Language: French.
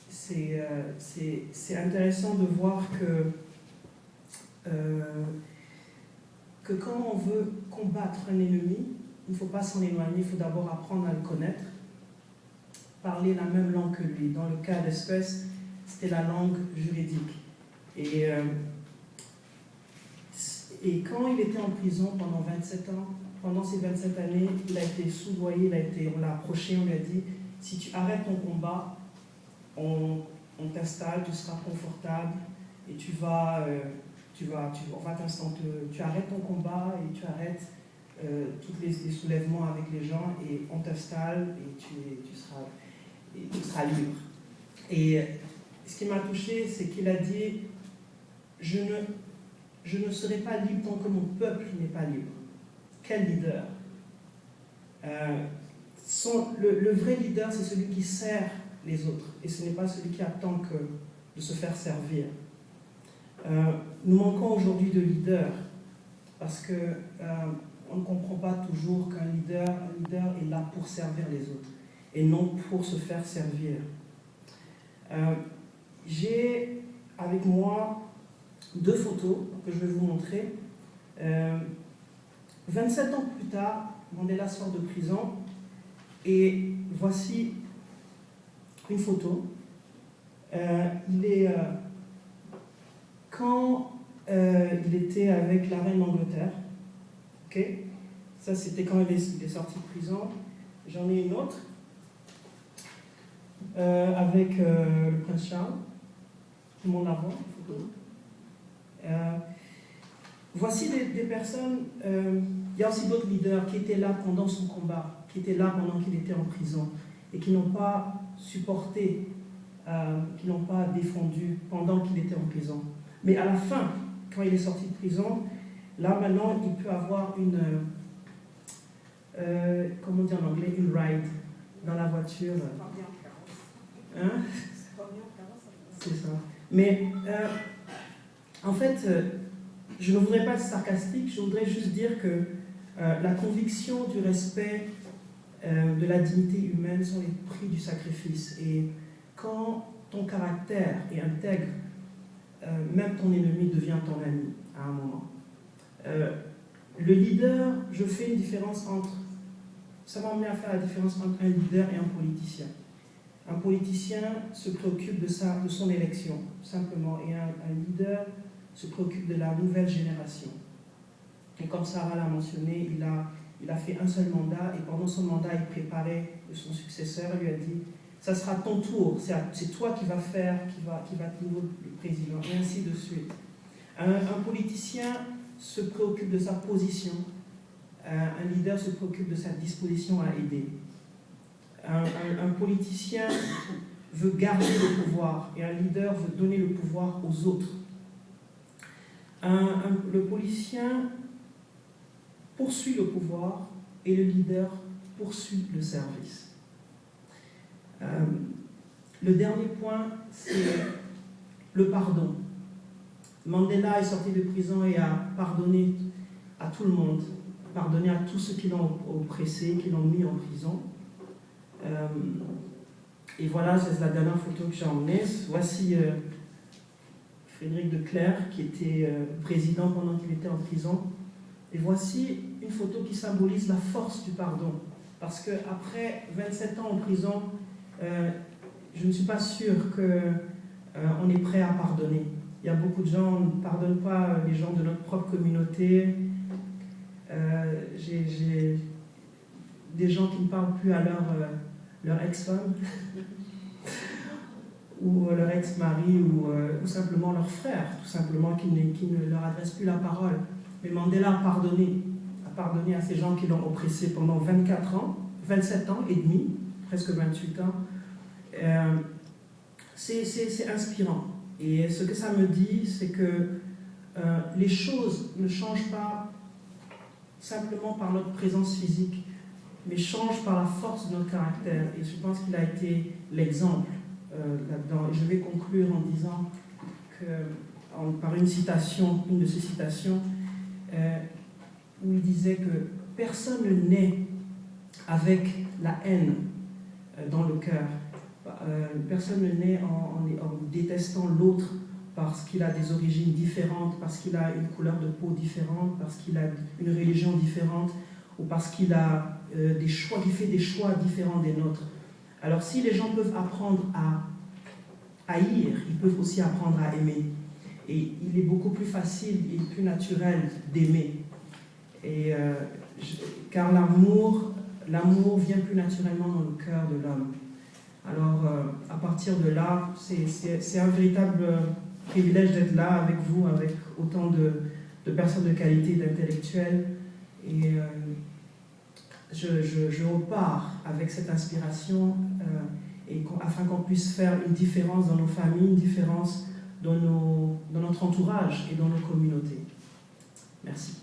c'est intéressant de voir que quand on veut combattre un ennemi, il ne faut pas s'en éloigner, il faut d'abord apprendre à le connaître, parler la même langue que lui. Dans le cas d'espèce, c'était la langue juridique. Et quand il était en prison pendant 27 ans, pendant ces 27 années, il a été soudoyé, on l'a approché, on lui a dit, si tu arrêtes ton combat, on t'installe, tu seras confortable et tu arrêtes ton combat et tu arrêtes tous les soulèvements avec les gens et on t'installe et tu seras libre. Et ce qui m'a touché, c'est qu'il a dit, je ne serai pas libre tant que mon peuple n'est pas libre. Quel leader? Le vrai leader, c'est celui qui sert les autres, et ce n'est pas celui qui attend de se faire servir. Nous manquons aujourd'hui de leaders, parce qu'on ne comprend pas toujours qu'un leader est là pour servir les autres, et non pour se faire servir. J'ai avec moi 2 photos que je vais vous montrer. 27 ans plus tard, Mandela sort de prison, et voici une photo. Quand il était avec la reine d'Angleterre, okay? Ça c'était quand il est sorti de prison. J'en ai une autre avec le prince Charles. Tout le monde la voit, la photo. Voici des personnes, il y a aussi d'autres leaders qui étaient là pendant son combat, qui étaient là pendant qu'il était en prison et qui n'ont pas supporté, qui n'ont pas défendu pendant qu'il était en prison. Mais à la fin, quand il est sorti de prison, là maintenant il peut avoir comment dire en anglais, une ride dans la voiture. Hein? C'est ça. Mais en fait, je ne voudrais pas être sarcastique, je voudrais juste dire que la conviction du respect de la dignité humaine sont les prix du sacrifice. Et quand ton caractère est intègre, même ton ennemi devient ton ami à un moment. Le leader, je fais une différence entre... Ça m'a amené à faire la différence entre un leader et un politicien. Un politicien se préoccupe de son élection, simplement, et un leader se préoccupe de la nouvelle génération. Et comme Sarah l'a mentionné, il a fait un seul mandat, et pendant son mandat, il préparait son successeur, il lui a dit, ça sera ton tour, c'est toi qui vas être nouveau le président, et ainsi de suite. Un politicien se préoccupe de sa position, un leader se préoccupe de sa disposition à aider. Un politicien veut garder le pouvoir, et un leader veut donner le pouvoir aux autres. Le politicien poursuit le pouvoir et le leader poursuit le service. Le dernier point, c'est le pardon. Mandela est sorti de prison et a pardonné à tout le monde, pardonné à tous ceux qui l'ont oppressé, qui l'ont mis en prison. Et voilà, c'est la dernière photo que j'ai emmenée. Voici Frédéric de Clercq, qui était président pendant qu'il était en prison. Et voici une photo qui symbolise la force du pardon. Parce qu'après 27 ans en prison, je ne suis pas sûre qu'on est prêt à pardonner. Il y a beaucoup de gens, on ne pardonne pas les gens de notre propre communauté. J'ai des gens qui ne parlent plus à leur ex-femme, ou leur ex-mari, ou simplement leur frère, tout simplement, qui ne leur adressent plus la parole. Mais Mandela a pardonné à ces gens qui l'ont oppressé pendant 27 ans et demi, presque 28 ans. C'est inspirant. Et ce que ça me dit, c'est que les choses ne changent pas simplement par notre présence physique, mais changent par la force de notre caractère. Et je pense qu'il a été l'exemple là-dedans. Et je vais conclure en disant par une de ces citations, où il disait que personne ne naît avec la haine dans le cœur, Personne ne naît en détestant l'autre parce qu'il a des origines différentes, parce qu'il a une couleur de peau différente, parce qu'il a une religion différente, ou parce qu'il a qu'il fait des choix différents des nôtres. Alors si les gens peuvent apprendre à haïr, ils peuvent aussi apprendre à aimer. Et il est beaucoup plus facile et plus naturel d'aimer. Car l'amour vient plus naturellement dans le cœur de l'homme. Alors, à partir de là, c'est un véritable privilège d'être là avec vous, avec autant de personnes de qualité, d'intellectuels. Et je repars avec cette inspiration afin qu'on puisse faire une différence dans nos familles, une différence dans notre entourage et dans nos communautés. Merci.